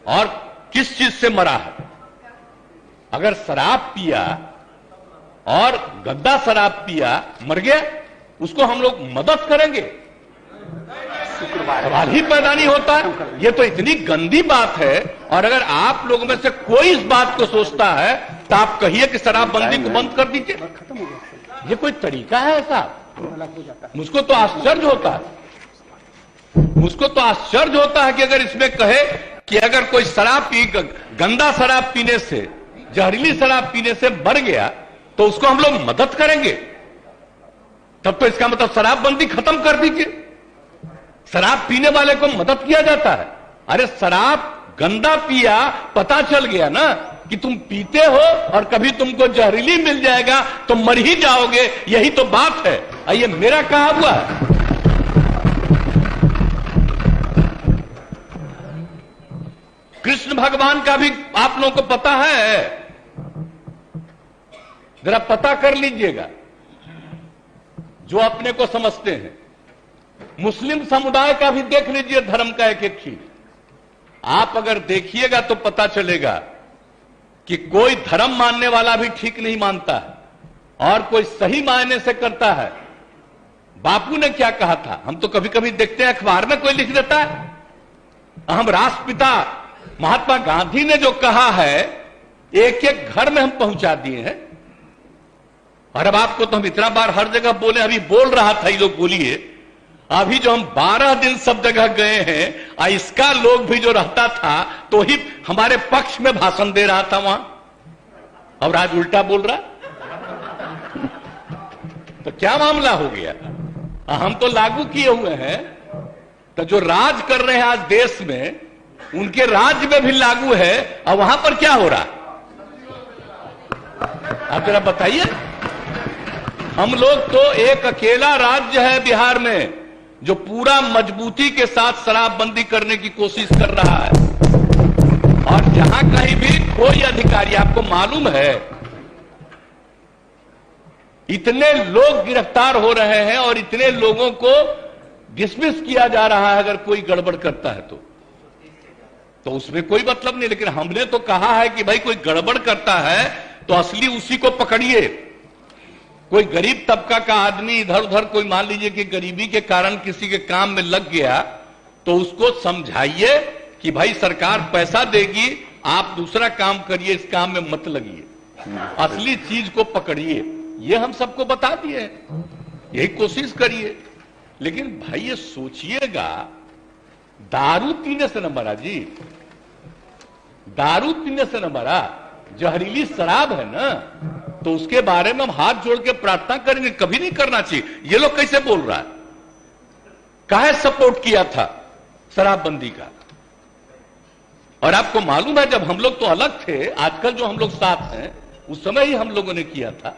और किस चीज से मरा है। अगर शराब पिया और गंदा शराब पिया मर गया, उसको हम लोग मदद करेंगे? सवाल ही पैदा नहीं होता। ये तो इतनी गंदी बात है। और अगर आप लोगों में से कोई इस बात को सोचता है तो आप कहिए कि शराबबंदी को बंद कर दीजिए। ये कोई तरीका है ऐसा? मुझको तो आश्चर्य होता है। मुझको तो आश्चर्य होता है कि अगर इसमें कहे कि अगर कोई शराब पी, गंदा शराब पीने से, जहरीली शराब पीने से मर गया तो उसको हम लोग मदद करेंगे, तब तो इसका मतलब शराबबंदी खत्म कर दीजिए। शराब पीने वाले को मदद किया जाता है। अरे शराब गंदा पिया, पता चल गया ना कि तुम पीते हो और कभी तुमको जहरीली मिल जाएगा तो मर ही जाओगे, यही तो बात है। ये मेरा कहा हुआ है। कृष्ण भगवान का भी आप लोगों को पता है, जरा पता कर लीजिएगा जो अपने को समझते हैं। मुस्लिम समुदाय का भी देख लीजिए धर्म का एक एक चीज। आप अगर देखिएगा तो पता चलेगा कि कोई धर्म मानने वाला भी ठीक नहीं मानता है और कोई सही मायने से करता है। बापू ने क्या कहा था, हम तो कभी कभी देखते हैं अखबार में कोई लिख देता है। हम राष्ट्रपिता महात्मा गांधी ने जो कहा है एक एक घर में हम पहुंचा दिए हैं। और अब आपको तो हम इतना बार हर जगह बोले, अभी बोल रहा था ये लोग, बोलिए अभी जो हम 12 दिन सब जगह गए हैं, इसका लोग भी जो रहता था तो ही हमारे पक्ष में भाषण दे रहा था वहां, और आज उल्टा बोल रहा। तो क्या मामला हो गया? हम तो लागू किए हुए हैं, तो जो राज कर रहे हैं आज देश में उनके राज्य में भी लागू है, और वहां पर क्या हो रहा? आप जरा बताइए। हम लोग तो एक अकेला राज्य है बिहार में जो पूरा मजबूती के साथ शराबबंदी करने की कोशिश कर रहा है। और जहां कहीं भी कोई अधिकारी, आपको मालूम है इतने लोग गिरफ्तार हो रहे हैं और इतने लोगों को डिसमिस किया जा रहा है अगर कोई गड़बड़ करता है तो उसमें कोई मतलब नहीं। लेकिन हमने तो कहा है कि भाई कोई गड़बड़ करता है तो असली उसी को पकड़िए। कोई गरीब तबका का आदमी इधर उधर, कोई मान लीजिए कि गरीबी के कारण किसी के काम में लग गया, तो उसको समझाइए कि भाई सरकार पैसा देगी, आप दूसरा काम करिए, इस काम में मत लगिए, असली चीज को पकड़िए। ये हम सबको बता दिए, यही कोशिश करिए। लेकिन भाई ये सोचिएगा, दारू पीने से न मरा जी, दारू पीने से न मरा, जहरीली शराब है ना, तो उसके बारे में हम हाथ जोड़ के प्रार्थना करेंगे। कभी नहीं करना चाहिए। ये लोग कैसे बोल रहा है? काहे सपोर्ट किया था शराबबंदी का? और आपको मालूम है जब हम लोग तो अलग थे, आजकल जो हम लोग साथ हैं, उस समय ही हम लोगों ने किया था।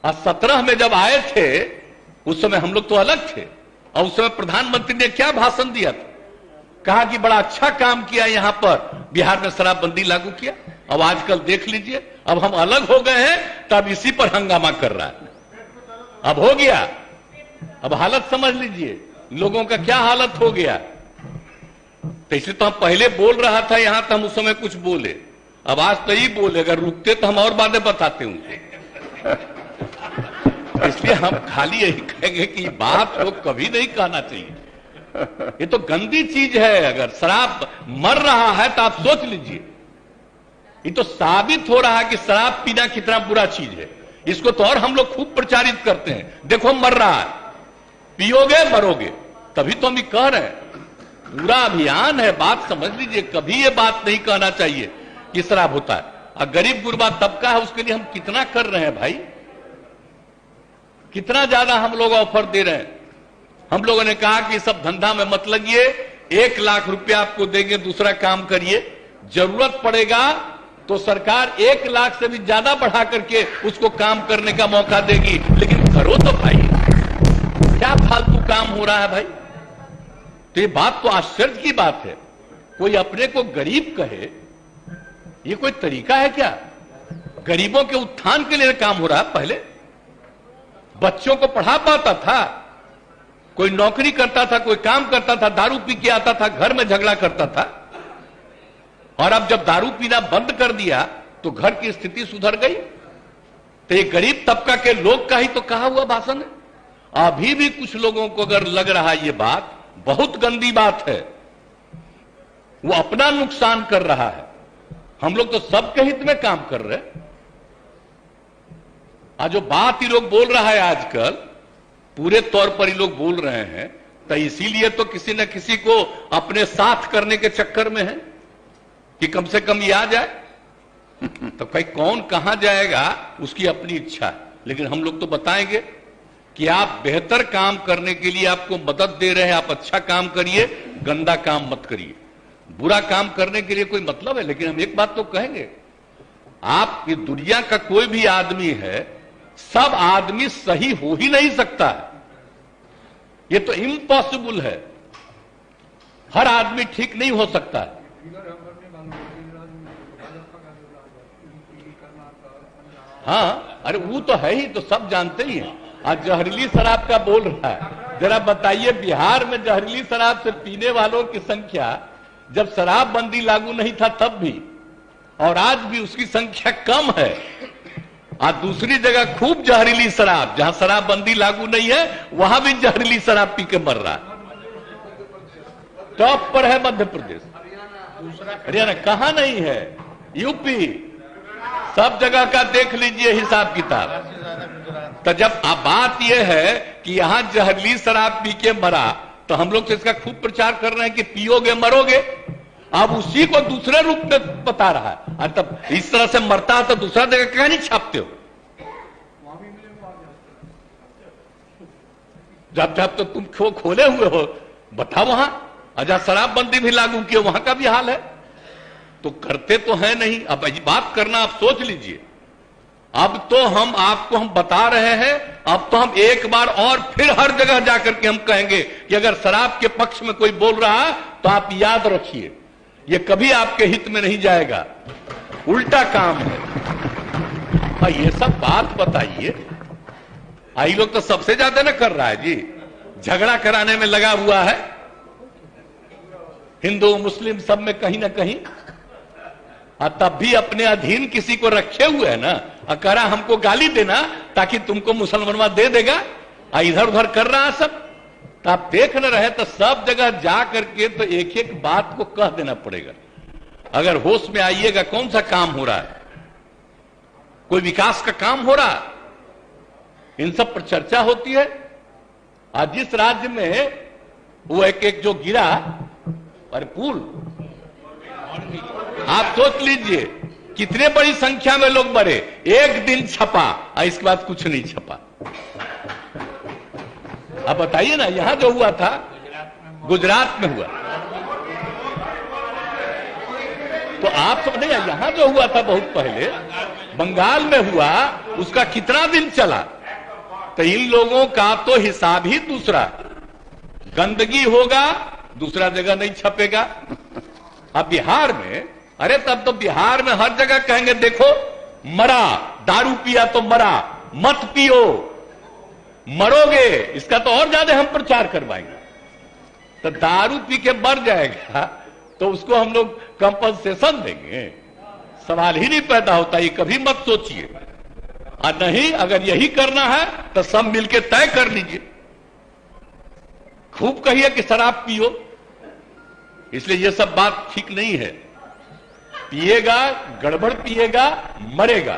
और 17 में जब आए थे उस समय हम लोग तो अलग थे, और उस समय प्रधानमंत्री ने क्या भाषण दिया था? कहा कि बड़ा अच्छा काम किया, यहां पर बिहार में शराबबंदी लागू किया। अब आजकल देख लीजिए, अब हम अलग हो गए हैं तब इसी पर हंगामा कर रहा है। अब हो गया, अब हालत समझ लीजिए लोगों का क्या हालत हो गया। तो इसलिए तो हम पहले बोल रहा था यहां, तो हम उस समय कुछ बोले, अब आज तो ही बोले। अगर रुकते तो हम और बातें बताते उनसे। इसलिए हम खाली यही कहेंगे कि बात को कभी नहीं कहना चाहिए। ये तो गंदी चीज है। अगर शराब मर रहा है तो आप सोच लीजिए, ये तो साबित हो रहा है कि शराब पीना कितना बुरा चीज है। इसको तो और हम लोग खूब प्रचारित करते हैं, देखो मर रहा है, पियोगे मरोगे। तभी तो हम कह रहे हैं, पूरा अभियान है। बात समझ लीजिए, कभी ये बात नहीं कहना चाहिए कि शराब होता है। और गरीब गुरबा तबका है, उसके लिए हम कितना कर रहे हैं भाई, कितना ज्यादा हम लोग ऑफर दे रहे हैं। हम लोगों ने कहा कि सब धंधा में मत लगिए, 1 लाख रुपया आपको देंगे, दूसरा काम करिए। जरूरत पड़ेगा तो सरकार 1 लाख से भी ज्यादा बढ़ा करके उसको काम करने का मौका देगी। लेकिन करो तो भाई, क्या फालतू काम हो रहा है भाई। तो ये बात तो आश्चर्य की बात है। कोई अपने को गरीब कहे, ये कोई तरीका है क्या? गरीबों के उत्थान के लिए काम हो रहा है। पहले बच्चों को पढ़ा पाता था, कोई नौकरी करता था, कोई काम करता था, दारू पी के आता था, घर में झगड़ा करता था। और अब जब दारू पीना बंद कर दिया तो घर की स्थिति सुधर गई। तो ये गरीब तबका के लोग का ही तो कहा हुआ भाषण है। अभी भी कुछ लोगों को अगर लग रहा है ये बात बहुत गंदी बात है, वो अपना नुकसान कर रहा है। हम लोग तो सबके हित में काम कर रहे हैं। आज जो बात ही लोग बोल रहा है आजकल पूरे तौर पर ही लोग बोल रहे हैं, तो इसीलिए तो किसी न किसी को अपने साथ करने के चक्कर में है कि कम से कम ये आ जाए। तो भाई कौन कहां जाएगा उसकी अपनी इच्छा है, लेकिन हम लोग तो बताएंगे कि आप बेहतर काम करने के लिए आपको मदद दे रहे हैं, आप अच्छा काम करिए, गंदा काम मत करिए। बुरा काम करने के लिए कोई मतलब है, लेकिन हम एक बात तो कहेंगे, आप ये दुनिया का कोई भी आदमी है, सब आदमी सही हो ही नहीं सकता है, ये तो इम्पॉसिबल है। हर आदमी ठीक नहीं हो सकता है। हाँ, अरे वो तो है ही, तो सब जानते ही हैं। आज जहरीली शराब का बोल रहा है, जरा बताइए बिहार में जहरीली शराब से पीने वालों की संख्या जब शराबबंदी लागू नहीं था तब भी और आज भी उसकी संख्या कम है। आज दूसरी जगह खूब जहरीली शराब, जहां शराबबंदी लागू नहीं है वहां भी जहरीली शराब पी के मर रहा है। टॉप पर है मध्य प्रदेश, हरियाणा कहां नहीं है, यूपी, सब जगह का देख लीजिए हिसाब किताब। तो जब अब बात यह है कि यहां जहरीली शराब पी के मरा, तो हम लोग तो इसका खूब प्रचार कर रहे हैं कि पियोगे मरोगे। अब उसी को दूसरे रूप में बता रहा है। तब इस तरह से मरता है तो दूसरा जगह क्या नहीं छापते हो? जब जब तो तुम खोले हुए हो, बताओ वहां अजा शराबबंदी भी लागू किया, वहां का भी हाल है। तो करते तो है नहीं। अब बात करना आप सोच लीजिए। अब तो हम आपको हम बता रहे हैं, अब तो हम एक बार और फिर हर जगह जाकर के हम कहेंगे कि अगर शराब के पक्ष में कोई बोल रहा है तो आप याद रखिए, ये कभी आपके हित में नहीं जाएगा, उल्टा काम है। और ये सब बात बताइए, आई लोग तो सबसे ज्यादा ना कर रहा है जी, झगड़ा कराने में लगा हुआ है, हिंदू मुस्लिम सब में कहीं ना कहीं। तब भी अपने अधीन किसी को रखे हुए है ना, करा हमको गाली देना ताकि तुमको मुसलमानवा दे देगा, इधर उधर कर रहा है सब। तो आप देख न रहे तो सब जगह जा करके तो एक एक बात को कह देना पड़ेगा। अगर होश में आइएगा, कौन सा काम हो रहा है, कोई विकास का काम हो रहा है, इन सब पर चर्चा होती है। आज जिस राज्य में वो एक जो गिरा, अरे पुल, आप सोच लीजिए कितने बड़ी संख्या में लोग मरे, एक दिन छपा और इसके बाद कुछ नहीं छपा। अब बताइए ना, यहां जो हुआ था गुजरात में हुआ, तो आप सब नहीं, यहां जो हुआ था बहुत पहले बंगाल में हुआ, उसका कितना दिन चला। तो इन लोगों का तो हिसाब ही दूसरा, गंदगी होगा दूसरा जगह नहीं छपेगा। अब बिहार में, अरे तब तो बिहार में हर जगह कहेंगे देखो मरा, दारू पिया तो मरा, मत पियो मरोगे, इसका तो और ज्यादा हम प्रचार करवाएंगे। तो दारू पी के मर जाएगा तो उसको हम लोग कंपनसेशन देंगे, सवाल ही नहीं पैदा होता। ये कभी मत सोचिए। और नहीं, अगर यही करना है तो सब मिलके तय कर लीजिए, खूब कहिए कि शराब पियो। इसलिए यह सब बात ठीक नहीं है। पिएगा, गड़बड़ पिएगा, मरेगा।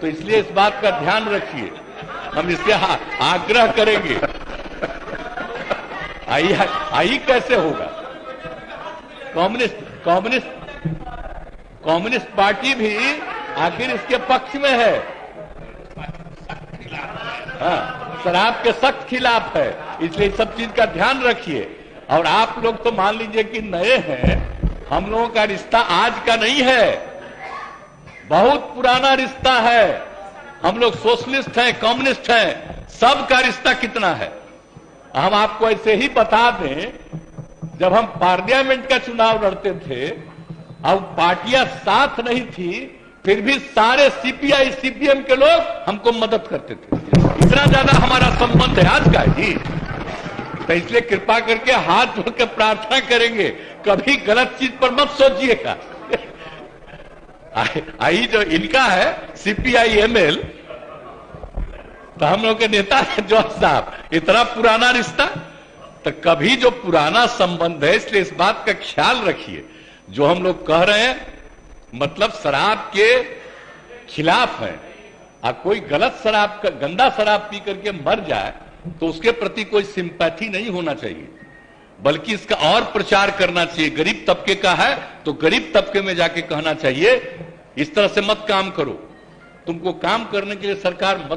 तो इसलिए इस बात का ध्यान रखिए, हम इससे आग्रह करेंगे। आई कैसे होगा? कम्युनिस्ट पार्टी भी आखिर इसके पक्ष में है, हाँ, शराब के सख्त खिलाफ है। इसलिए सब चीज का ध्यान रखिए। और आप लोग तो मान लीजिए कि नए हैं, हम लोगों का रिश्ता आज का नहीं है, बहुत पुराना रिश्ता है। हम लोग सोशलिस्ट हैं, कम्युनिस्ट हैं, सबका रिश्ता कितना है। हम आपको ऐसे ही बता दें, जब हम पार्लियामेंट का चुनाव लड़ते थे, अब पार्टियां साथ नहीं थी, फिर भी सारे सीपीआई सीपीएम के लोग हमको मदद करते थे। इतना ज्यादा हमारा संबंध है आज का जी। तो इसलिए कृपा करके हाथ जोड़ के प्रार्थना करेंगे, कभी गलत चीज पर मत सोचिएगा। आई जो इनका है CPI-ML, तो हम लोग के नेता है जॉर्ज साहब, इतना पुराना रिश्ता। तो कभी जो पुराना संबंध है, इसलिए इस बात का ख्याल रखिए। जो हम लोग कह रहे हैं मतलब शराब के खिलाफ है। कोई गलत शराब, गंदा शराब पी करके मर जाए तो उसके प्रति कोई सिंपैथी नहीं होना चाहिए, बल्कि इसका और प्रचार करना चाहिए। गरीब तबके का है तो गरीब तबके में जाके कहना चाहिए इस तरह से मत काम करो, तुमको काम करने के लिए सरकार मत